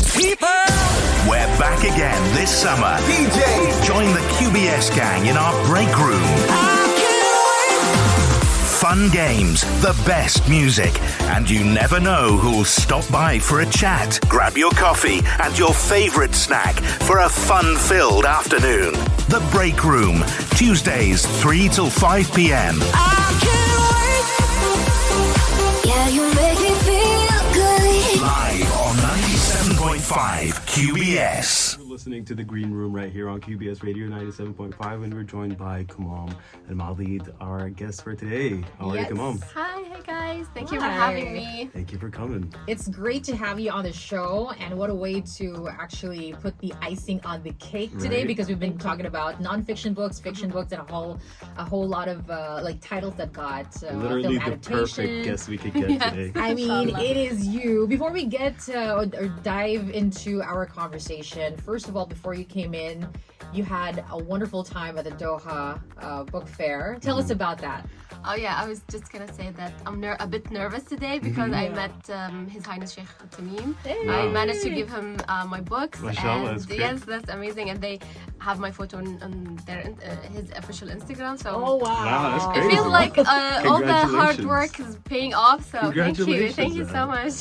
People! We're back again this summer. DJ! Join the QBS gang in our break room. Fun games, the best music, and you never know who'll stop by for a chat. Grab your coffee and your favourite snack for a fun-filled afternoon. The Break Room, Tuesdays 3 till 5 p.m. Yeah, you make me feel good. Live on 97.5 QBS. We're listening to The Green Room right here on QBS Radio 97.5, and we're joined by Kummam Al-Maadeed, our guest for today. How are you, Kummam? Hi, hey guys. Thank you for having me. Thank you for coming. It's great to have you on the show, and what a way to actually put the icing on the cake today, Right. because we've been talking about non-fiction books, fiction books, and a whole lot of like titles that got Literally film the perfect adaptation. guest we could get today. I mean, it is you. Before we get or dive into our conversation, first of all, before you came in, you had a wonderful time at the Doha book fair. Tell us about that. Oh yeah, I was just gonna say that I'm a bit nervous today because I met His Highness Sheikh Tamim. I managed to give him my books. Mashallah, and that's great. yes, that's amazing. And they have my photo on their his official Instagram. So Oh wow! Wow, that's it crazy. feels like all the hard Congratulations. work is paying off. So thank you Congratulations, so much.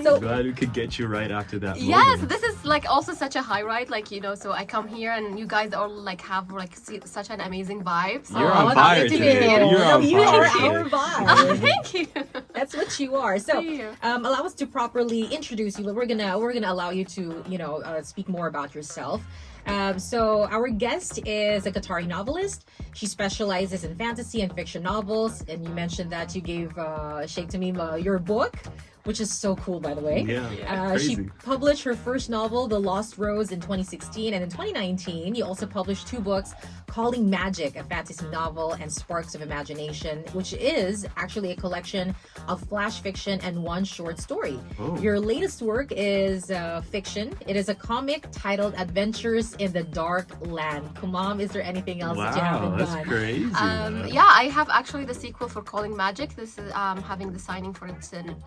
So Glad we could get you right after that Yes, moment. this is like also such a high ride, like so I come here and you guys all like have like such an amazing vibe. So You're on that's fire good to today. hear. You're on You fire are today. our vibe. thank you. That's what you are. So, Thank you. allow us to properly introduce you. We're gonna allow you to speak more about yourself. So our guest is a Qatari novelist. She specializes in fantasy and fiction novels. And you mentioned that you gave Sheikh Tamim your book, which is so cool, by the way. Yeah, She crazy. published her first novel, The Lost Rose, in 2016, and in 2019, you also published two books, Calling Magic, a fantasy novel, and Sparks of Imagination, which is actually a collection of flash fiction and one short story. Oh. Your latest work is fiction. It is a comic titled Adventures in the Dark Land. Kummam, is there anything else that you Wow, haven't that's done? crazy. man. Yeah, I have actually the sequel for Calling Magic. This is having the signing for it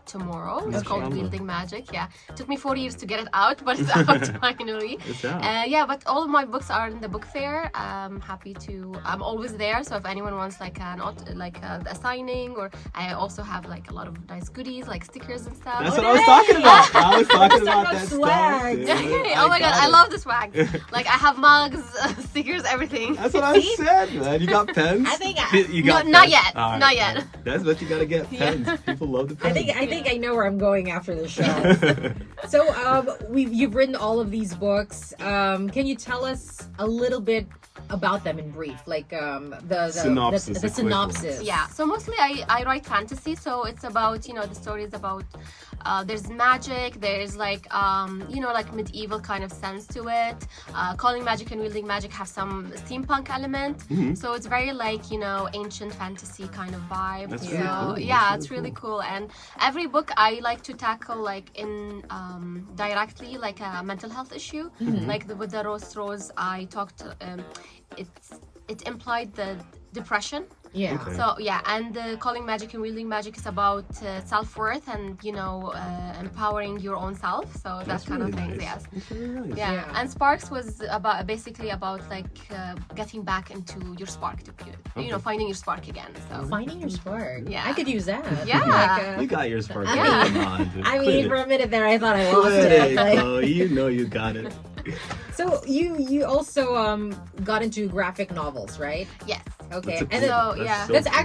tomorrow. It's called Mashallah. Wielding Magic. Yeah, it took me 40 years to get it out, but it's out finally. It's out. Yeah, but all of my books are in the book fair. I'm happy to. I'm always there. So if anyone wants like a signing, or I also have like a lot of nice goodies like stickers and stuff. That's what I was talking about. I was talking about Talk that swag. stuff. Oh my god, I love the swag. Like I have mugs, stickers, everything. That's what I said, man. You got pens? I think you got not pens? yet. All right, Not yet. all right. That's what you gotta get, pens. People love the I pens. think I know where I'm going after the show. So, you've written all of these books. Can you tell us a little bit about them in brief, like the Synopsis, the a quick one. synopsis? Yeah, so mostly I write fantasy, so it's about the story is about there's magic, there's like like medieval kind of sense to it. Calling Magic and Wielding Magic have some steampunk element, so it's very like ancient fantasy kind of vibe. That's so really cool. yeah, That's it's really really cool. And every book I like to tackle like in directly like a mental health issue. Like with the Rose, I talked. It implied the depression. Yeah. Okay. So yeah, and Calling Magic and Wielding Magic is about self-worth and empowering your own self. So that kind really of things. nice. Yes. That's really nice. Yeah. Yeah. And Sparks was basically about like getting back into your spark to finding your spark again. So Finding your spark. Yeah. I could use that. Yeah. Like, You got your spark. Yeah. Come on, dude. I Put mean, it- for a minute there, I thought I lost put it. it, Like, Chloe. You know you got it. so you also got into graphic novels, right? yes. Okay. That's a And then, So, yeah. so that's cool.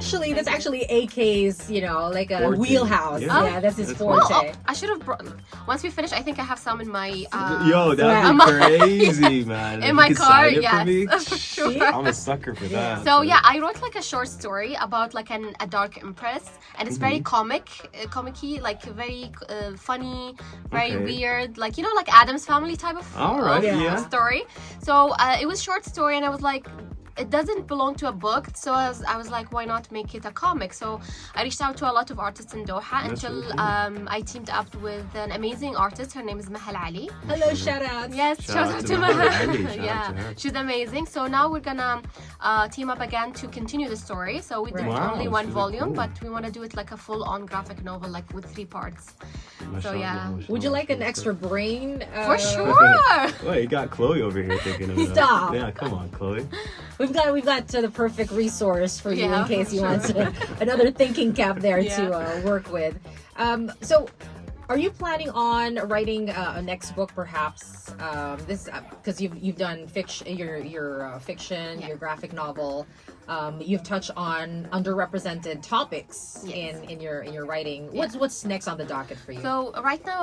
actually AK's, like a Forte. wheelhouse. Yeah. Yeah, that's his That's forte. Well, I should have brought. Once we finish, I think I have some in my. Yo, that'd be crazy, man. If in you my could car, sign it for yes. me, For sure. See? I'm a sucker for that. So yeah, I wrote like a short story about like a dark empress, and it's very comic-y, like very funny, very Okay. weird, like like Adam's Family type of All right, Yeah. yeah. story. So it was short story, and I was like, it doesn't belong to a book. So I was like, why not make it a comic? So I reached out to a lot of artists in Doha until really cool. I teamed up with an amazing artist. Her name is Mahal Ali. Hello, shout out. Yes, shout out to Mahal Mahal. Ali. Shout out Yeah, to her. she's amazing. So now we're gonna team up again to continue the story. So we did Wow, only that's one really volume, cool. but we want to do it like a full-on graphic novel, like with 3 parts. Mashallah, yeah. mashallah, Would you like an mashallah. extra brain? For sure. Wait, you got Chloe over here thinking of it. Stop. Yeah, come on, Chloe. We've got the perfect resource for you Yeah, in case for you sure. want another thinking cap there Yeah. to work with. So, are you planning on writing a next book, perhaps? This because you've done fiction, your fiction, Yeah. your graphic novel. You've touched on underrepresented topics Yes. in your writing. What's next on the docket for you? So right now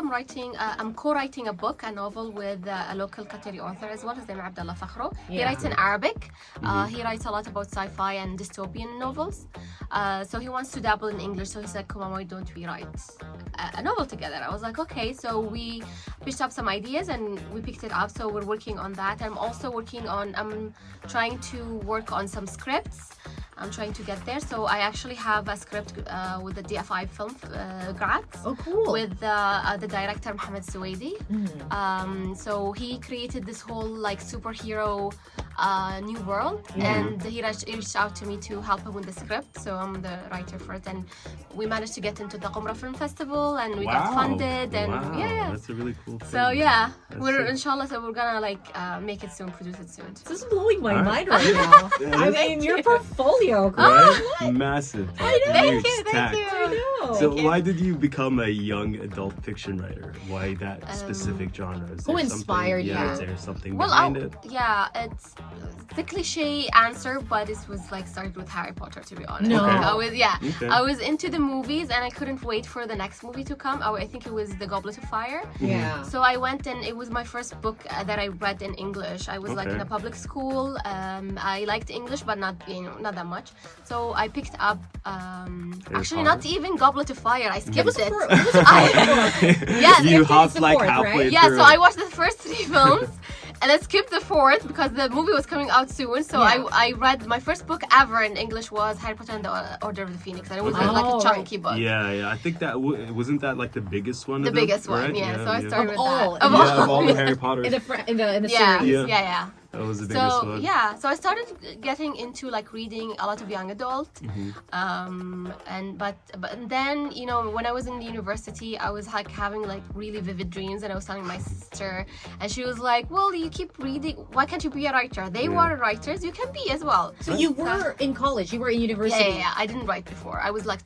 I'm co-writing a book, a novel with a local Qatari author as well. His name is Abdullah Fakhro. He Yeah. writes in Arabic. He writes a lot about sci-fi and dystopian novels. So he wants to dabble in English. So he said, "Come on, why don't we write a novel together?" I was like, "Okay." So we pitched up some ideas and we picked it up. So we're working on that. I'm also working on. I'm trying to work on some scripts. I'm trying to get there. So I actually have a script with the DFI film grads. Oh, cool. With the director Mohammed Suwaidi. So he created this whole like superhero new world, and he reached out to me to help him with the script. So I'm the writer for it, and we managed to get into the Qumra Film Festival, and we got funded, and wow. yeah. That's a really cool thing. So yeah, That's we're sick. inshallah. So we're gonna like make it soon, produce it soon. This is blowing my Alright. mind right now. Yeah, I that's- mean, your portfolio. Right? Massive. Thank Huge you, thank stack. you. I know. So why did you become a young adult fiction writer? Why that specific genre? Is Who there inspired something, you? Yeah, is there something Well, behind it? yeah, it's the cliche answer, but it was like started with Harry Potter, to be honest. No. Okay. Okay. I was into the movies, and I couldn't wait for the next movie to come. I think it was The Goblet of Fire. Yeah. So I went, and it was my first book that I read in English. I was like in Okay. a public school. I liked English, but not not that much. So I picked up actually not Potter? even Goblet of Fire. I skipped it. Yes, You it's hopped the like fourth, halfway right? Yeah, through. so I watched the first 3 films and I skipped the 4th because the movie was coming out soon. So Yeah. I read my first book ever in English was Harry Potter and the Order of the Phoenix, and it was Okay. like a Oh, chunky book. Yeah. I think that wasn't that like the biggest one. The of them, biggest one, right? yeah. So I started Of with all. that. Yeah, of all the Harry Potters. In the Yeah, series. yeah. That was the biggest So one. yeah, so I started getting into like reading a lot of young adult, but then when I was in the university, I was like having like really vivid dreams, and I was telling my sister, and she was like, "Well, you keep reading. Why can't you be a writer? They Yeah. were writers. You can be as well." So you were in college. You were in university. Yeah. I didn't write before. I was like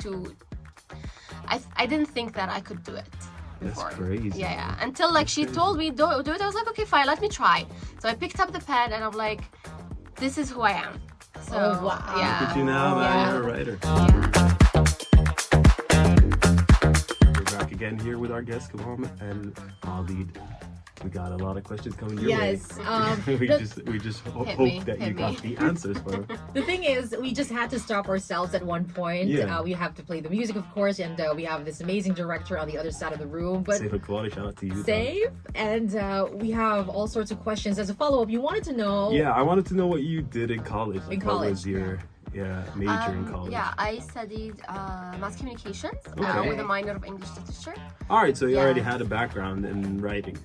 I didn't think that I could do it That's before. crazy. Yeah. Until like she told me do it, I was like, okay, fine, let me try. So I picked up the pen, and I'm like, this is who I am. So Oh, wow. yeah. Look at you now, man. Yeah. You're a writer. We're back again here with our guest, Kummam Al-Maadeed. We got a lot of questions coming your Yes. way. we just Hit hope me, that you hit got me. the answers for them. The thing is, we just had to stop ourselves at one point. Yeah. We have to play the music, of course, and we have this amazing director on the other side of the room. But Safe Al-Kuwari, shout out to you. save, and we have all sorts of questions. As a follow-up, you wanted to know... Yeah, I wanted to know what you did in college. In What college, was your major in college? Yeah, I studied mass communications Okay. with a minor of English literature. All right, so you Yeah. already had a background in writing.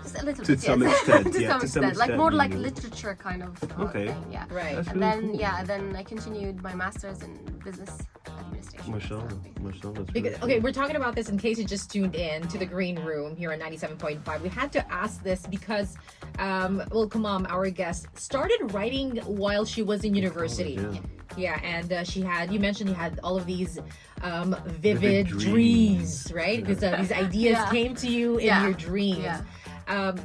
Just a little To bit, some yes. extent, to yeah, some to some extent, like extent more you like knew. literature kind of Okay. thing, yeah. Right. That's And really then cool. then I continued my master's in business administration. Mashallah, mashallah. That's Because, really okay, cool. we're talking about this in case you just tuned in to the Green Room here on 97.5. We had to ask this because, Kummam, our guest, started writing while she was in university. Yeah. Yeah, and you mentioned you had all of these vivid dreams, right? Because these ideas Yeah. came to you in Yeah. your dreams. Yeah.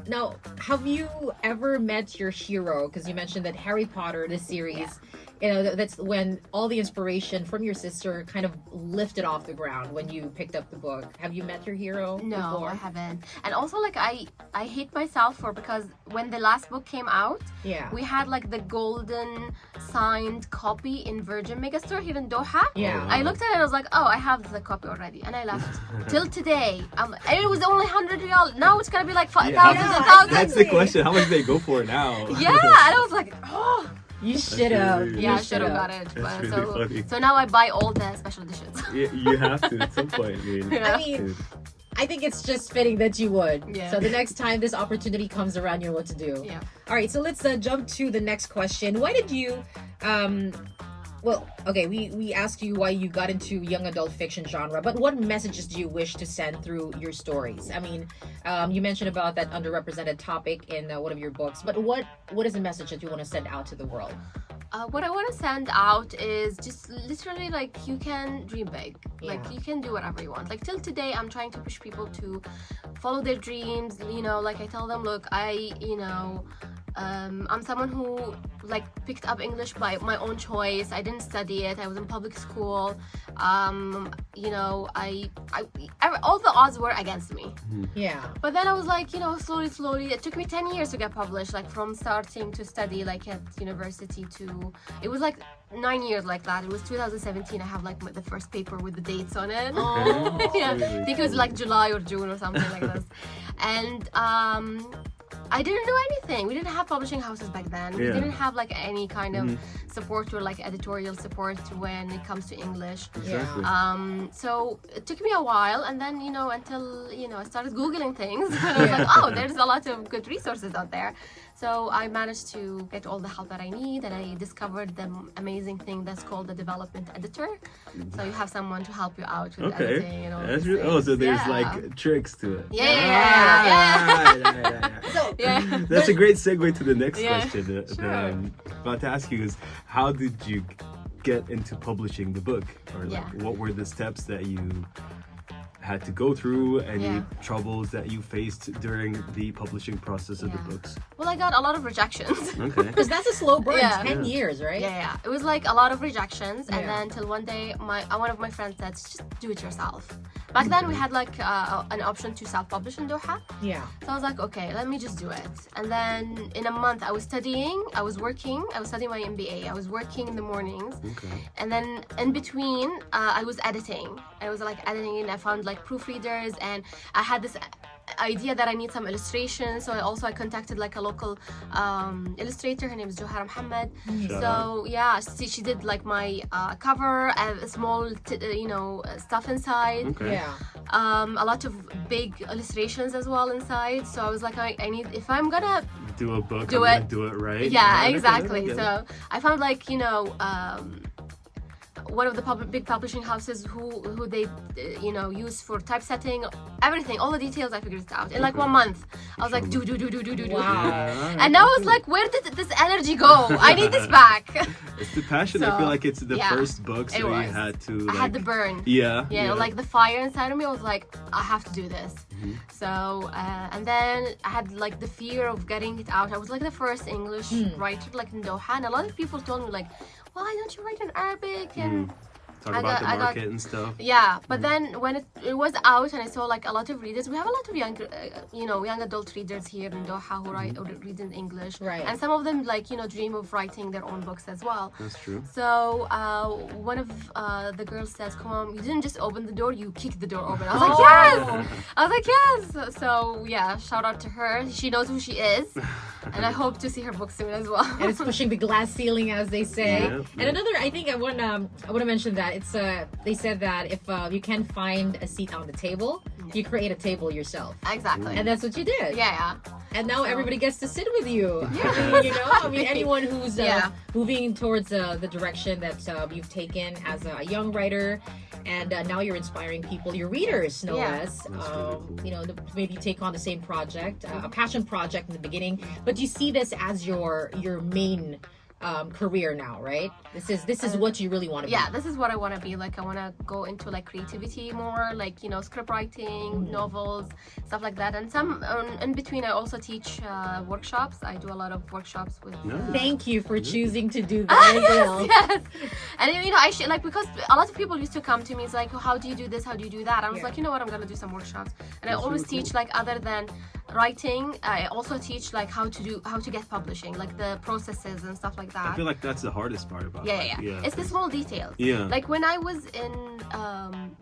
Now, have you ever met your hero? Because you mentioned that Harry Potter, the series, that's when all the inspiration from your sister kind of lifted off the ground when you picked up the book. Have you met your hero No, before? I haven't. And also, like, I hate myself because when the last book came out, Yeah. we had like the golden signed copy in Virgin Megastore here in Doha. Yeah. I looked at it, I was like, oh, I have the copy already, and I left. Till today, and it was only 100 riyal. Now it's gonna be like thousands and thousands. That's the question. How much do they go for now? Yeah, and I was like, oh. You should have. Yeah, I should have got it. That's But really funny. so now I buy all the special editions. You have to at some point. I mean, Yeah. I mean, I think it's just fitting that you would. Yeah. So the next time this opportunity comes around, you know what to do. Yeah. All right, so let's jump to the next question. Why did you, well, okay, we asked you why you got into young adult fiction genre, but what messages do you wish to send through your stories? I mean, you mentioned about that underrepresented topic in one of your books, but what is the message that you want to send out to the world? What I want to send out is just literally like you can dream big. Like Yeah. you can do whatever you want. Like till today, I'm trying to push people to follow their dreams. You know, like I tell them, look, I'm someone who like picked up English by my own choice. I didn't study it. I was in public school. You know, I all the odds were against me. Yeah. But then I was like, you know, slowly. It took me 10 years to get published, like from starting to study, like at university to. It was like 9 years like that. It was 2017. I have like the first paper with the dates on it. Oh. Yeah, I think it was like July or June or something like this. And I didn't do anything. We didn't have publishing houses back then. We Yeah. didn't have like any kind of support or like editorial support when it comes to English. exactly. So it took me a while, and then until I started googling things, and I was like, oh, there's a lot of good resources out there. So I managed to get all the help that I need, and I discovered the amazing thing that's called the development editor. So you have someone to help you out with Okay. editing and all That's these really, so things. there's Yeah. like tricks to it. Yeah. So, Yeah. That's a great segue to the next Yeah, question that sure. I'm about to ask you is how did you get into publishing the book? Or like Yeah. what were the steps that you had to go through, any Yeah. troubles that you faced during the publishing process of the Yeah. books? Well, I got a lot of rejections. Okay. because that's a slow burn, Yeah. 10 years, right? Yeah. It was like a lot of rejections, and Yeah. then till one day, one of my friends said, "Just do it yourself." Back then, we had like an option to self-publish in Doha, Yeah. so I was like, "Okay, let me just do it." And then in a month, I was studying, I was working, I was studying my MBA, I was working in the mornings, Okay. and then in between, I was editing. I was like editing, and I found like proofreaders, and I had this idea that I need some illustrations, so I contacted like a local illustrator. Her name is Johara Muhammad. Shout So out. yeah, she did like my cover, small stuff inside. Okay. Yeah. A lot of big illustrations as well inside. So I was like, I need, if I'm gonna Do a book, Do I'm it. gonna do it right. yeah, Okay, exactly. okay. So I found like one of the big publishing houses who they use for typesetting, everything, all the details. I figured it out in like Okay. 1 month. I was like, do. Wow. And now I was like, where did this energy go? I need this back. It's the passion. I So, feel like it's the yeah, first book, so it you was. had to. I had the burn. Yeah. Like the fire inside of me. I was like, I have to do this. Mm-hmm. So and then I had like the fear of getting it out. I was like the first English writer like in Doha, and a lot of people told me like, why don't you write in Arabic? And Talk I about got- the I got- market and stuff. yeah, but then when it was out and I saw like a lot of readers, we have a lot of young adult readers here in Doha who read in English, Right. And some of them dream of writing their own books as well. That's true. So one of the girls says, "Kummam, you didn't just open the door; you kicked the door open." I was like, Oh. "Yes!" I was like, "Yes!" So yeah, shout out to her. She knows who she is, and I hope to see her book soon as well. And it's pushing the glass ceiling, as they say. Yeah. And another, I think I want to mention that it's they said that if you can't find a seat on the table, you create a table yourself, Exactly. and that's what you did. Yeah. And now everybody gets to sit with you. I mean, anyone who's Yeah. moving towards the direction that you've taken as a young writer, and now you're inspiring people, your readers, no Yeah. less. That's really cool. To maybe take on the same project, a passion project in the beginning, but you see this as your main career now, right? This is what you really want to be. Yeah, this is what I want to be. Like, I want to go into like creativity more, like script writing, novels, stuff like that. And some in between, I also teach workshops. I do a lot of workshops with. Nice. Thank you for choosing to do that as well. Yes. And I should because a lot of people used to come to me. It's like, how do you do this? How do you do that? I was Yeah. like, you know what? I'm gonna do some workshops. And I That's always really teach cool. like other than writing. I also teach like how to get publishing, like the processes and stuff like that. I feel like that's the hardest part about it. Yeah. It's the small details. Yeah. Like when I was in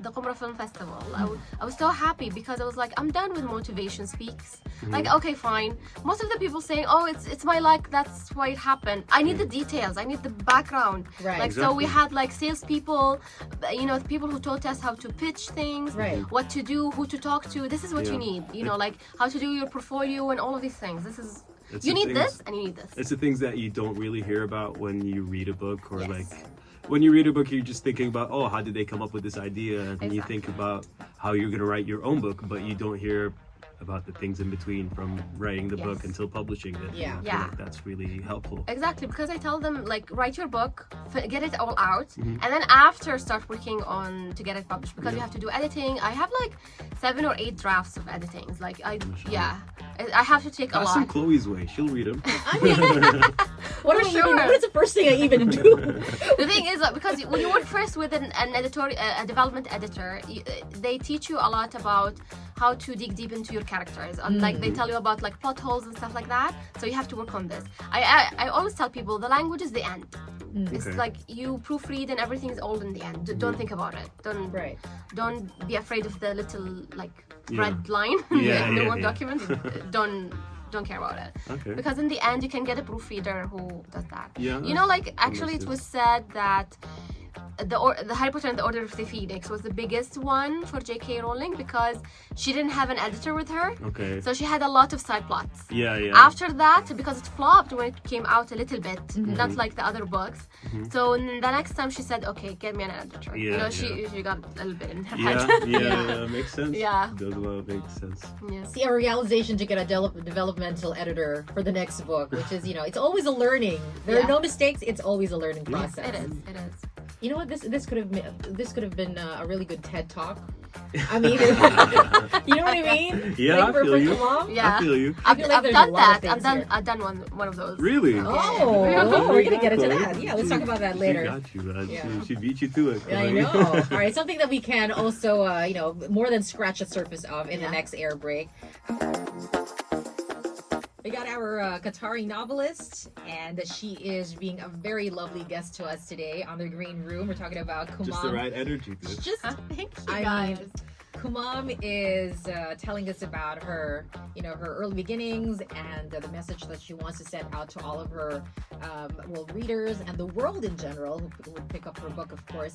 the Qumra Film Festival. I was so happy because I was like, I'm done with motivation speaks. Like, okay, fine. Most of the people saying, oh, it's my luck, that's why it happened. I need the details. I need the background. Right. Like, so we had like salespeople, people who taught us how to pitch things, Right. what to do, who to talk to. This is what you need. Like how to do your portfolio and all of these things. You need this and you need this. It's the things that you don't really hear about when you read a book, or like when you read a book, you're just thinking about, oh, how did they come up with this idea? And you think about how you're going to write your own book, but you don't hear about the things in between from writing the book until publishing it. Yeah. I feel like that's really helpful. Exactly, because I tell them, like, write your book, get it all out, and then after start working on to get it published, because you have to do editing. I have like 7 or 8 drafts of editings. Like, I have to take a That's in lot. Chloe's way. She'll read them. What is the first thing I even do? The thing is, because when you work first with an editorial, a development editor, they teach you a lot about how to dig deep into your characters, and like they tell you about like plot holes and stuff like that. So you have to work on this. I always tell people the language is the end. It's like you proofread and everything is all in the end. Don't think about it. Don't be afraid of the little like red line in the Word document. Don't care about it. Okay. Because in the end you can get a proofreader who does that. Yeah. Like actually it was said that the Harry Potter and the Order of the Phoenix was the biggest one for J.K. Rowling because she didn't have an editor with her. Okay. So she had a lot of side plots. Yeah. After that, because it flopped when it came out a little bit, not like the other books. So the next time she said, okay, get me an editor. She got a little bit in her head. Yeah, makes sense. Yeah. Does well make sense. See, a realization to get a developmental editor for the next book, which is, it's always a learning. There are no mistakes. It's always a learning process. It is. You know what? This could have been a really good TED talk. I mean, you know what I mean? Yeah, like I feel you. Kummam? Yeah. I feel you. I feel like I've there's done a lot of that. things here. I've done one of those. Really? Oh, we're gonna get into that. Yeah, let's talk about that later. She got you, man. Yeah. She beat you to it. Yeah, I know. All right, something that we can also, more than scratch the surface of in the next air break. We got our Qatari novelist, and she is being a very lovely guest to us today on the Green Room. We're talking about Kummam. Just the right energy, dude. Thank you, I guys. mean, Kummam is telling us about her, her early beginnings and the message that she wants to send out to all of her readers and the world in general who would pick up her book, of course.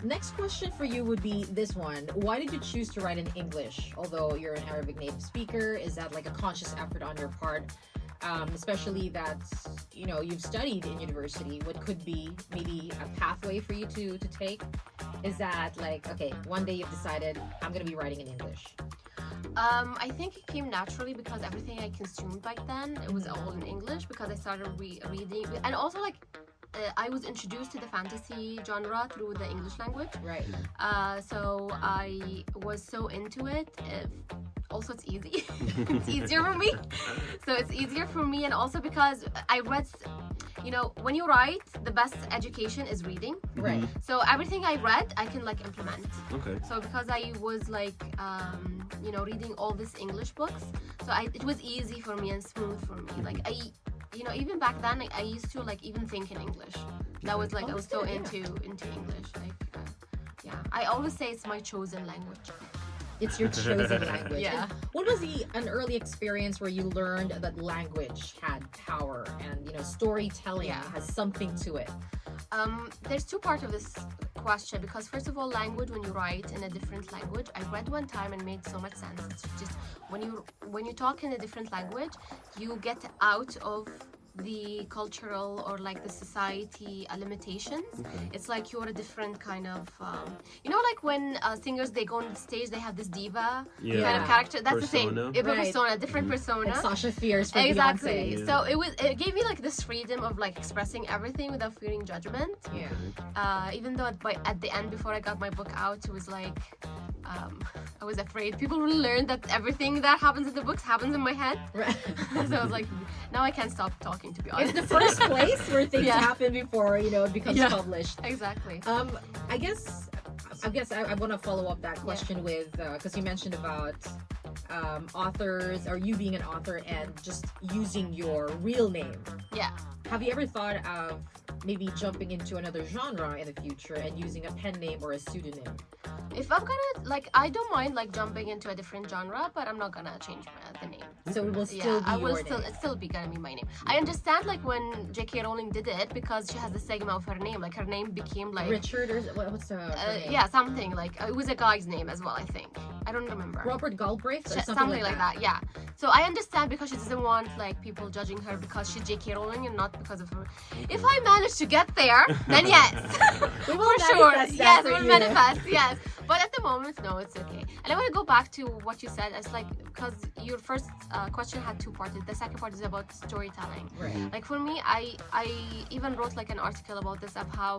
Next question for you would be this one. Why did you choose to write in English? Although you're an Arabic native speaker, is that like a conscious effort on your part? Especially that, you've studied in university, what could be maybe a pathway for you to take? Is that like, okay, one day you've decided, I'm going to be writing in English? I think it came naturally because everything I consumed back then, it was all in English because I started reading. And also, like, I was introduced to the fantasy genre through the English language. Right. So I was so into it. Also, it's easy. It's easier for me. So it's easier for me, and also because I read, when you write, the best education is reading. Right. So everything I read, I can like implement. Okay. So because I was like, reading all these English books, so it was easy for me and smooth for me. Like even back then, I used to like even think in English. That was like I was so into English. Like, I always say it's my chosen language. It's your chosen language. Yeah. And what was an early experience where you learned that language had power and storytelling has something to it? There's two parts of this question because first of all, language, when you write in a different language, I read one time and made so much sense. It's just when you talk in a different language, you get out of the cultural or like the society limitations. It's like you're a different kind of like when singers, they go on the stage, they have this diva kind of character. That's Persona. the thing. Persona, different persona. Like Sasha Fierce for Exactly. Beyonce. So it gave me like this freedom of like expressing everything without fearing judgment. Even though at the end, before I got my book out, it was like I was afraid people will learn that everything that happens in the books happens in my head. Right. So I was like, now I can't stop talking, to be honest. It's the first place where things happen before it becomes published. Exactly. I guess I want to follow up that question with because you mentioned about authors or you being an author and just using your real name. Yeah. Have you ever thought of maybe jumping into another genre in the future and using a pen name or a pseudonym? If I'm gonna like, I don't mind like jumping into a different genre, but I'm not gonna change the name. So it will still be I will your still name. it's still be gonna be my name. I understand like when J.K. Rowling did it because she has the segment of her name. Like her name became like Richard or what's her name? yeah, something like it was a guy's name as well. I think I don't remember. Robert Galbraith or Something like that. Yeah. So I understand because she doesn't want like people judging her because she's J.K. Rowling and not because of her. If I manage to get there, then yes, We will for sure. manifest that Yes, for we'll you. manifest. Yes. But at the moment, no, it's okay. And I want to go back to what you said. It's like because your first question had two parts. The second part is about storytelling. Right. Like for me, I even wrote like an article about this of how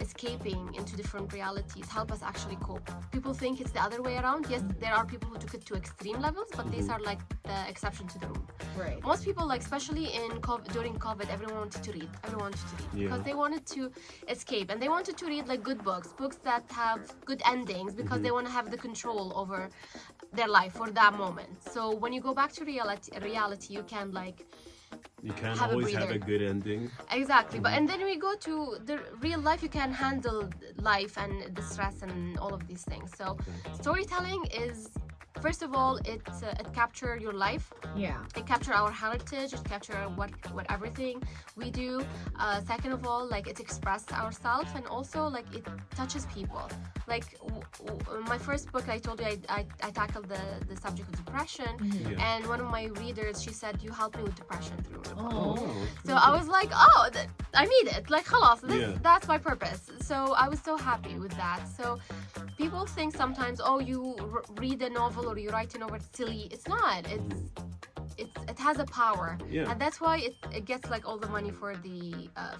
escaping into different realities help us actually cope. People think it's the other way around. Yes, there are people who took it to extreme levels, but these are like the exception to the rule. Right. Most people, like especially during COVID, everyone wanted to read. Everyone wanted to read because they wanted to escape and they wanted to read like good books that have good endings because they want to have the control over their life for that moment. So when you go back to reality, you can like You can't have a always have a breather. good ending. exactly. But and then we go to the real life. You can handle life and the stress and all of these things. So storytelling is. First of all, it captures your life. Yeah. It captures our heritage. It captures what everything we do. Second of all, like it expresses ourselves, and also like it touches people. Like my first book, I told you I tackled the subject of depression, and one of my readers, she said, "You helped me with depression through the book." Oh. So I was like, "Oh, I need it. Like, khalas, that's my purpose." So I was so happy with that. So people think sometimes, "Oh, you read a novel or you write a novel, it's silly." It's not. It has a power, and that's why it gets like all the money for the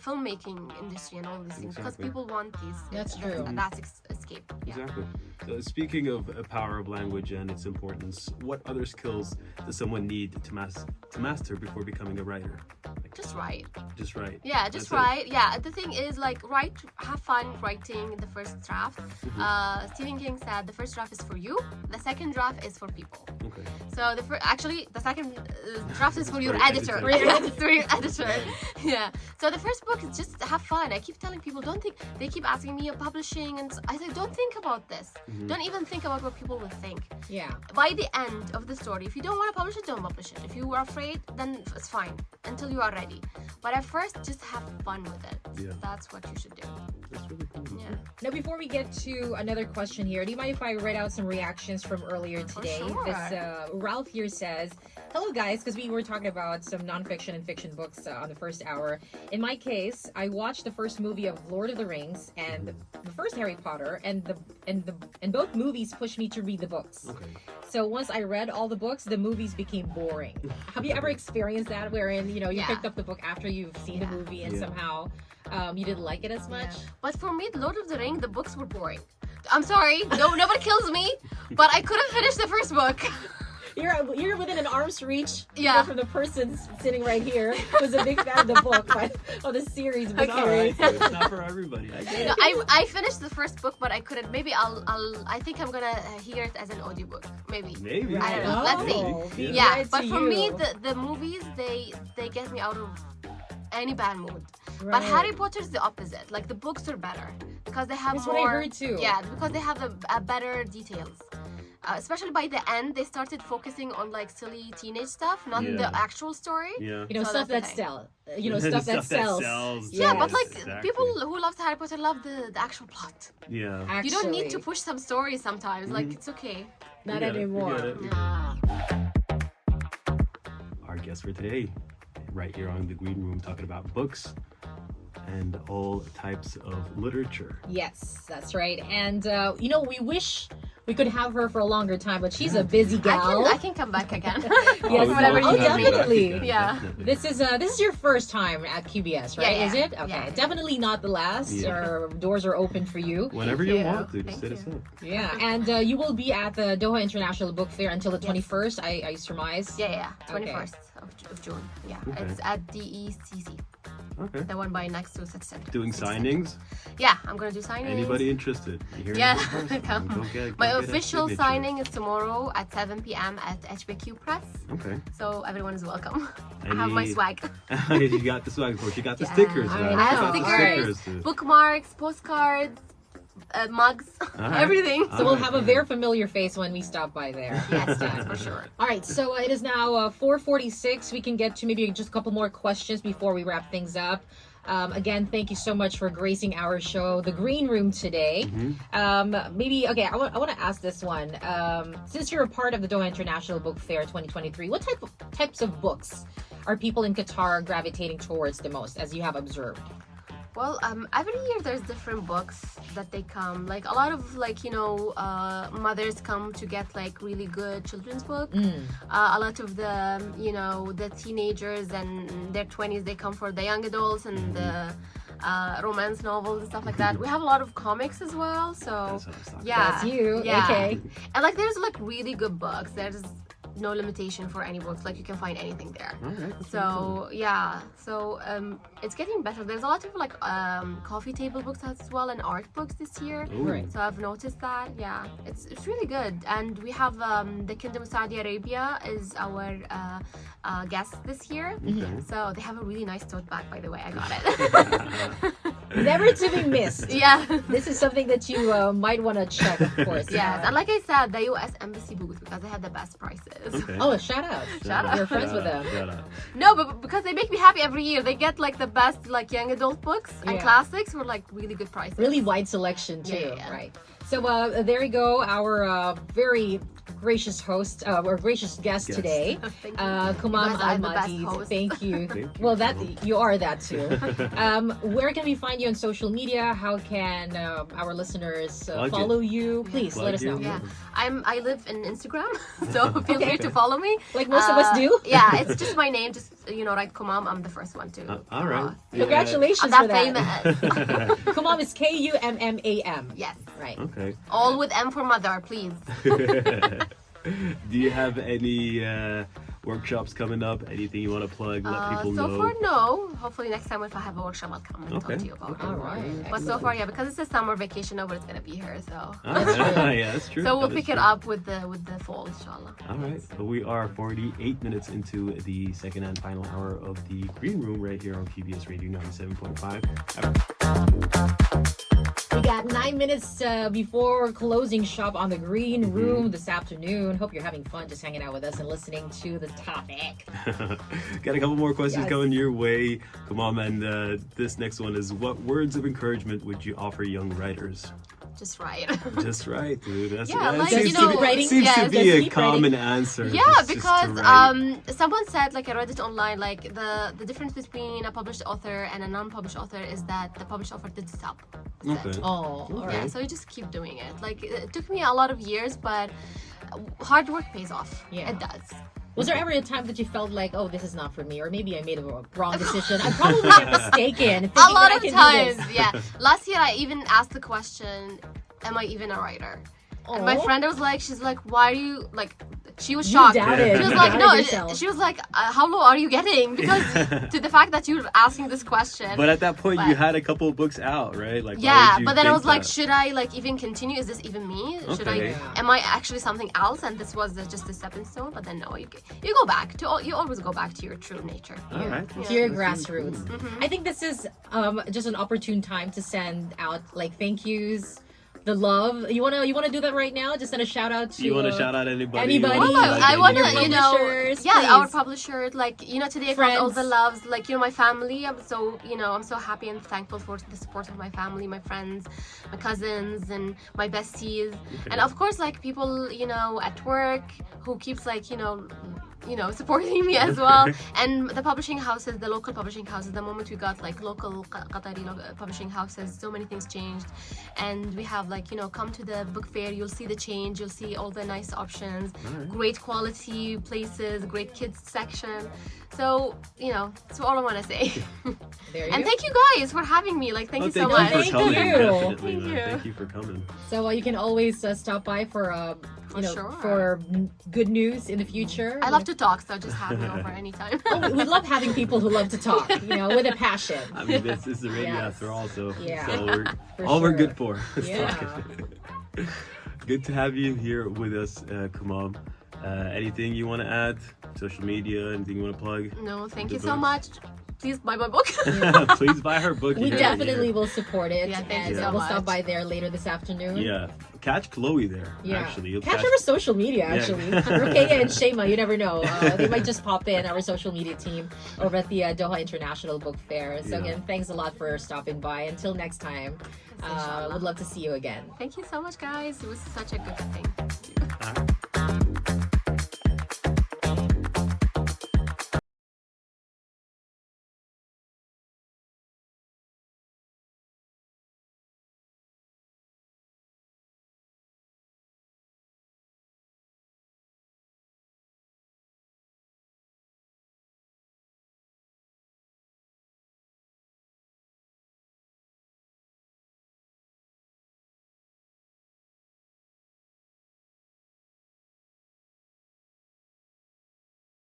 filmmaking industry and all these things because people want these. That's true. That's escape. Yeah. Exactly. So speaking of power of language and its importance, what other skills does someone need to master before becoming a writer? Like, Just write. just write. Yeah, just That's it. write. Yeah, the thing is like have fun writing the first draft. Stephen King said the first draft is for you, the second draft is for people. Okay. So the second draft is for your For your editor. editor. It's for your editor. Yeah. So the first book is just have fun. I keep telling people don't think. They keep asking me about publishing, and I say don't think about this. Don't even think about what people will think. Yeah. By the end of the story, if you don't want to publish it, don't publish it. If you are afraid, then it's fine until you are ready. But at first, just have fun with it. Yeah. That's what you should do. That's really cool. Yeah. Now, before we get to another question here, do you mind if I read out some reactions from earlier today? sure. This Ralph here says, "Hello guys," because we were talking about some nonfiction and fiction books on the first hour. In my case, I watched the first movie of Lord of the Rings and the first Harry Potter, and both movies pushed me to read the books. Okay. So once I read all the books, the movies became boring. Have you ever experienced that, wherein you Yeah. picked up the book after you've seen the movie and somehow you didn't like it as much? But for me, Lord of the Ring, the books were boring. I'm sorry, nobody kills me, but I couldn't finish the first book. You're within an arm's reach from the person sitting right here who's a big fan of the book, but of the series. But It's all right. It's not for everybody. I get it. No, I finished the first book, but I couldn't. Maybe I think I'm gonna hear it as an audiobook. Maybe. Maybe. I don't know. Let's see. Oh, be Yeah, right but to for you. me, the movies they get me out of any bad mood. But Right. Harry Potter is the opposite. Like the books are better because they have That's more. what I heard too. Yeah, because they have a better details. Especially by the end, they started focusing on like silly teenage stuff, not the actual story. Yeah. Stuff that that's the thing. sells. Stuff that sells. Yeah, but Yes. like Exactly. people who love Harry Potter love the actual plot. Yeah. Actually, You don't need to push some stories sometimes. Like it's okay. not We get it, we anymore. get it. Our guest for today, right here on the Green Room, talking about books and all types of literature. Yes, that's right. And we wish we could have her for a longer time, but she's a busy gal. I can come back again. Yes, whatever oh, you need. definitely. Yeah. This is your first time at QBS, right? Yeah, Is it? Okay, yeah. Definitely not the last. Yeah. Our doors are open for you. Whenever you you. want to, Thank just hit you. us up. Yeah, and you will be at the Doha International Book Fair until the 21st, I surmise. Yeah, Okay. 21st of June. Yeah, Okay. it's at DECC. Okay. The one by next to City Center. Doing signings? Yeah, I'm gonna do signings. Anybody interested? You hear Yeah, it first? come. Go get My a official signature. signing is tomorrow at 7 p.m. at HBQ Press. Okay. So everyone is welcome. I have my Any- swag. You got the swag, of course. You got the Yeah, stickers, I man. know. I You have got the stickers, too. bookmarks, postcards, mugs, Alright. everything. So we'll have a very familiar face when we stop by there. Yes, yes, for sure. All right, so it is now 4:46. We can get to maybe just a couple more questions before we wrap things up. Again, thank you so much for gracing our show, The Green Room, today. Maybe, okay, I want to ask this one. Since you're a part of the Doha International Book Fair 2023, what types of books are people in Qatar gravitating towards the most, as you have observed? Well, every year there's different books that they come. Like a lot of mothers come to get like really good children's books. A lot of the teenagers and their 20s, they come for the young adults and the romance novels and stuff like that. We have a lot of comics as well. So That's what I was talking yeah, That's you, yeah. okay. And like there's like really good books. There's no limitation for any books. Like you can find anything there. Alright. So yeah, so it's getting better. There's a lot of like coffee table books as well and art books this year. Ooh. Right. So I've noticed that. Yeah, it's really good. And we have the Kingdom of Saudi Arabia is our guest this year. Okay. So they have a really nice tote bag, by the way. I got it. Never to be missed. Yeah. This is something that you might want to check, of course. Yes, and like I said, the U.S. Embassy booth, because they had the best prices. Okay. Oh, shout out. Shout out. You're friends with them. Shout out. No, but because they make me happy every year. They get like the best like young adult books and Yeah. classics for like really good prices. Really wide selection too, Yeah, yeah. right? So there you go, our very gracious host, or gracious guest Yes. today, Thank you. Kummam You guys are the best Al-Maadeed. hosts. Thank you. Thank you. Well, that you are that too. Where can we find you on social media? How can our listeners Plug it. follow you? Please Plug let us know. you. Yeah, I live in Instagram, so feel free to follow me. Like most of us do. Yeah, it's just my name. Just write Kummam. I'm the first one to. All right. Congratulations I'm for that that. famous. Kummam is Kummam. Yes, Right. Okay. all with M for mother, please. Do you have any workshops coming up? Anything you want to plug? Let people So know. far, no. Hopefully next time if I have a workshop, I'll come and Okay. talk to you about it. All right. But so far, yeah, because it's a summer vacation, nobody's gonna be here, so. Yeah, that's true. So we'll That is pick it true. up with the fall, inshallah. All right. So we are 48 minutes into the second and final hour of the Green Room right here on PBS Radio 97.5. We got 9 minutes before closing shop on the Green Room this afternoon. Hope you're having fun just hanging out with us and listening to the topic. Got a couple more questions Yes. coming your way. Come on, and this next one is: what words of encouragement would you offer young writers? Just right. Just right, dude. That's Yeah, that like, seems you to know, be, writing- seems yes, to be just a keep common answer. Yeah, just to because write. someone said, like I read it online, like the difference between a published author and a non-published author is that the published author did stop. Okay. Oh, all Yeah, right. so you just keep doing it. Like it took me a lot of years, but hard work pays off. Yeah. It does. Was there ever a time that you felt like, oh, this is not for me, or maybe I made a wrong decision? I probably got mistaken. A lot I of can do times, this. yeah. Last year I even asked the question, am I even a writer? And my Oh. friend was like, she's like, why are you like? She was You shocked. doubted. She was You like, doubted no. yourself. She was like, how low are you getting? Because to the fact that you're asking this question. But at that point, But- you had a couple of books out, right? Like, why Yeah, would you but then I think was like, that? should I like even continue? Is this even me? Should I? Okay. Am I actually something else? And this was just a stepping stone. But then no, you go back to you always go back to your true nature. All right. To your That's grassroots. cool. Mm-hmm. I think this is just an opportune time to send out like thank yous, the love. You wanna do that right now? Just send a shout out to. You want to shout out anybody? anybody? You wanna Well, plug I want to, Your you know, publishers, yeah, our please. publisher, like, today I found all Friends. the loves, like, my family. I'm so happy and thankful for the support of my family, my friends, my cousins, and my besties. And of course, like, people, at work who keeps, like, supporting me as well. And the publishing houses, the local publishing houses, the moment we got, like, local Qatari publishing houses, so many things changed. And we have, like, come to the book fair, you'll see the change, you'll see all the nice options, great quality places, great kids section. So, that's all I want to say. There you And go. thank you guys for having me. Like, thank you so thank much. you for Thank coming. you. Definitely, Thank man. you. Thank you for coming. So you can always stop by for sure. for good news in the future. I love to talk, so just have me over anytime. We love having people who love to talk, with a passion. I mean, this is the radio Yes. after all, so Yeah. so For all we're sure. good for. is Yeah. talking. Good to have you here with us, Kummam. Anything you want to add? Social media? Anything you want to plug? No, thank The you so books? much. Please buy my book. Please buy her book. We You heard it definitely here. will support it, Yeah, thank and you so we'll stop much. by there later this afternoon. Yeah, catch Chloe there. Yeah. Actually, you'll Catch our social media, Yeah. actually. Ruqayya and Shema, you never know. They might just pop in, our social media team, over at the Doha International Book Fair. So Yeah. again, thanks a lot for stopping by. Until next time, Inshallah. would love to see you again. Thank you so much, guys. It was such a good thing. All right.